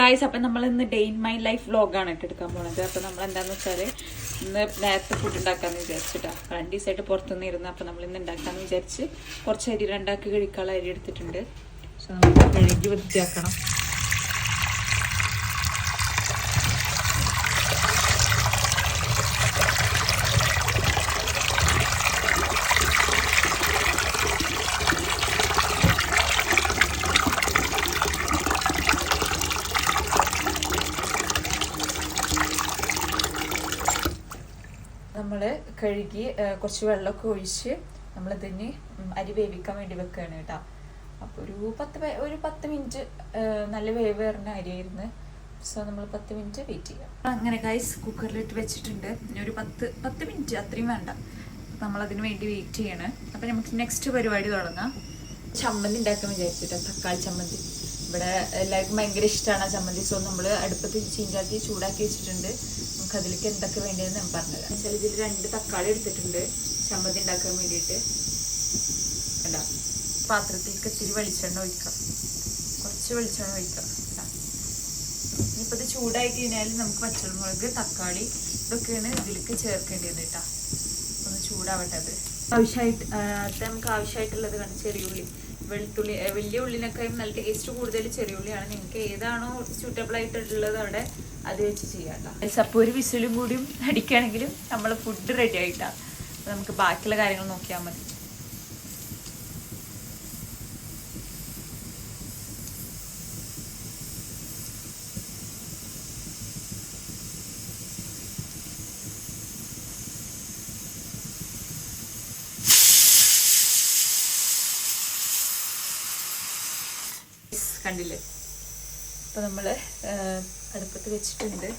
Guys, അപ്പം നമ്മൾ ഇന്ന് ഡേ ഇൻ മൈ ലൈഫ് വ്ലോഗാണ് എടുക്കാൻ പോണത്. അപ്പം നമ്മൾ എന്താണെന്ന് വെച്ചാൽ ഇന്ന് നേരത്തെ ഫുഡ് ഉണ്ടാക്കാമെന്ന് വിചാരിച്ചിട്ടാ. 2 ദിവസമായിട്ട് പുറത്തുനിന്ന് ഇരുന്ന്. അപ്പം നമ്മൾ ഇന്ന് ഉണ്ടാക്കാമെന്ന് വിചാരിച്ച് കുറച്ച് അരി, 2 ആൾക്ക് കഴിക്കാനുള്ള അരി എടുത്തിട്ടുണ്ട്. പക്ഷെ നമുക്ക് കഴുകി വൃത്തിയാക്കണം. നമ്മൾ കഴുകി കുറച്ച് വെള്ളമൊക്കെ ഒഴിച്ച് നമ്മളിതിന് അരി വേവിക്കാൻ വേണ്ടി വെക്കുകയാണ് കേട്ടോ. അപ്പോൾ ഒരു 10 മിനിറ്റ് നല്ല വേവ് വരുന്ന അരിയായിരുന്നു. സോ നമ്മൾ 10 മിനിറ്റ് വെയിറ്റ് ചെയ്യാം. അങ്ങനെ ഗൈസ് കുക്കറിലിട്ട് വെച്ചിട്ടുണ്ട്. ഇനി ഒരു 10 മിനിറ്റ്, അത്രയും വേണ്ട. നമ്മളതിന് വേണ്ടി വെയിറ്റ് ചെയ്യണം. അപ്പം നമുക്ക് നെക്സ്റ്റ് പരിപാടി തുടങ്ങാം. ചമ്മന്തി ഉണ്ടാക്കാൻ വിചാരിച്ചിട്ടാണ്, തക്കാളി ചമ്മന്തി. ഇവിടെ എല്ലാവർക്കും ഭയങ്കര ഇഷ്ടമാണ് ആ ചമ്മന്തി. സോ നമ്മൾ അടുപ്പത്ത് ചീഞ്ചാക്കി ചൂടാക്കി വെച്ചിട്ടുണ്ട്. നമുക്ക് അതിലേക്ക് എന്തൊക്കെ വേണ്ടതെന്ന് ഞാൻ പറഞ്ഞുതരാം. വെച്ചാൽ ഇതിൽ 2 തക്കാളി എടുത്തിട്ടുണ്ട് ചമ്മന്തി ഉണ്ടാക്കാൻ വേണ്ടിയിട്ട്. കണ്ടാ, പാത്രത്തിലേക്ക് ഇത്തിരി വെളിച്ചെണ്ണ ഒഴിക്കാം. കുറച്ച് വെളിച്ചെണ്ണ ഒഴിക്കാം. ഇനിയിപ്പോൾ ഇത് ചൂടായി കഴിഞ്ഞാൽ നമുക്ക് പച്ചമുളക്, തക്കാളി ഇതൊക്കെയാണ് ഇതിലേക്ക് ചേർക്കേണ്ടത് കേട്ടോ. ഒന്ന് ചൂടാവട്ടെ. അത് നമുക്ക് ആവശ്യമായിട്ടുള്ളത് കണ്ട് ചെറിയുള്ളി, വെളുത്തുള്ളി. വലിയ ഉള്ളിനൊക്കെ നല്ല ടേസ്റ്റ് കൂടുതൽ ചെറിയുള്ളിയാണ്. നിങ്ങൾക്ക് ഏതാണോ സ്യൂട്ടബിൾ ആയിട്ടുള്ളത് അവിടെ അത് വെച്ച് ചെയ്യാം. അപ്പോൾ ഒരു വിസിലും കൂടിയും അടിക്കുകയാണെങ്കിലും നമ്മൾ ഫുഡ് റെഡി ആയിട്ടാണ്. അപ്പോൾ നമുക്ക് ബാക്കിയുള്ള കാര്യങ്ങൾ നോക്കിയാൽ മതി. കണ്ടില്ലേ? അപ്പോൾ നമ്മൾ അടുപ്പത്ത് വെച്ചിട്ടുണ്ട്.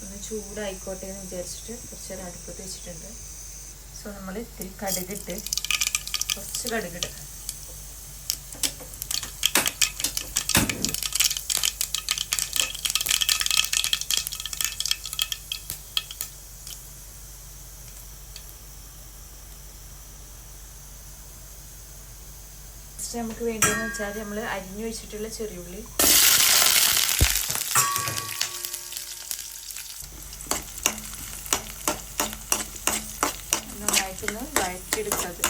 ഒന്ന് ചൂടായിക്കോട്ടെ എന്ന് വിചാരിച്ചിട്ട് കുറച്ച് നേരം അടുപ്പത്ത് വെച്ചിട്ടുണ്ട്. സോ നമ്മൾ ഇത്തിരി കടുകിട്ട്, കുറച്ച് കടുകിട്. നമുക്ക് വേണ്ടതെന്ന് വെച്ചാൽ നമ്മൾ അരിഞ്ഞു വെച്ചിട്ടുള്ള ചെറിയുള്ളി, നന്നായിട്ടൊന്ന് വഴറ്റിയെടുക്കുന്നത്.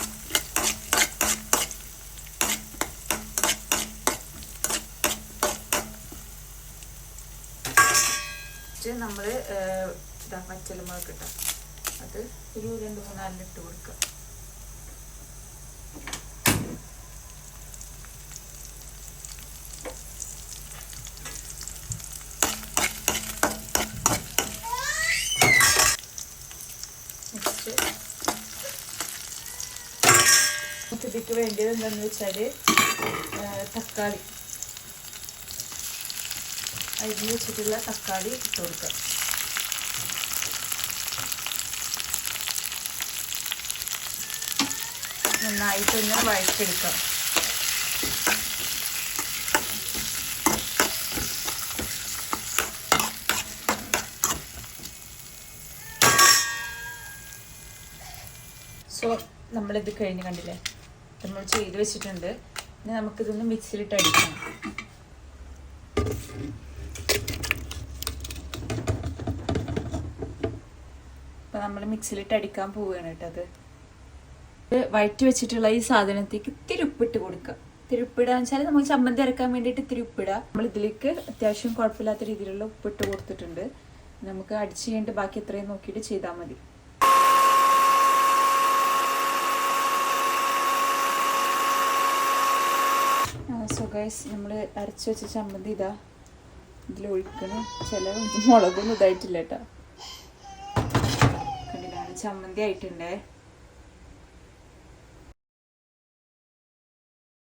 നമ്മൾ പച്ചമുളക് ഇട്ട അത് ഒരു 2-3 ഇട്ട് കൊടുക്കുക. ഇതിക്ക് വേണ്ടത് എന്താണെന്ന് വെച്ചാൽ തക്കാളി, അരിഞ്ഞ് വെച്ചിട്ടുള്ള തക്കാളി ഇട്ട് കൊടുക്കാം. നന്നായിട്ടൊന്ന് വഴറ്റിയെടുക്കാം. സോ നമ്മളിത് കഴിഞ്ഞ് കണ്ടില്ലേ, നമ്മൾ ചെയ്ത് വെച്ചിട്ടുണ്ട്. ഇനി നമുക്കിതൊന്ന് മിക്സിയിലിട്ട് അടിക്കണം. അപ്പം നമ്മൾ മിക്സിയിലിട്ട് അടിക്കാൻ പോവുകയാണ് കേട്ടോ. അത് വഴറ്റി വെച്ചിട്ടുള്ള ഈ സാധനത്തേക്ക് ഇത്തിരി ഉപ്പിട്ട് കൊടുക്കുക. ഇത്തിരി ഉപ്പിടാന്ന് വെച്ചാൽ നമുക്ക് ചമ്മന്തി അരക്കാൻ വേണ്ടിയിട്ട് ഇത്തിരി ഉപ്പിടുക. നമ്മൾ ഇതിലേക്ക് അത്യാവശ്യം കുഴപ്പമില്ലാത്ത രീതിയിലുള്ള ഉപ്പിട്ട് കൊടുത്തിട്ടുണ്ട്. നമുക്ക് അടിച്ച് കഴിഞ്ഞിട്ട് ബാക്കി എത്രയും നോക്കിയിട്ട് ചെയ്താൽ മതി. സോ ഗൈസ്, നമ്മൾ അരച്ച് വെച്ച ചമ്മന്തി ഇതാ ഇതിൽ ഒഴിക്കണം. ചില മുളകൊന്നും ഇതായിട്ടില്ല കേട്ടോ. കണ്ടില്ലാണ് ചമ്മന്തി ആയിട്ടുണ്ടേ.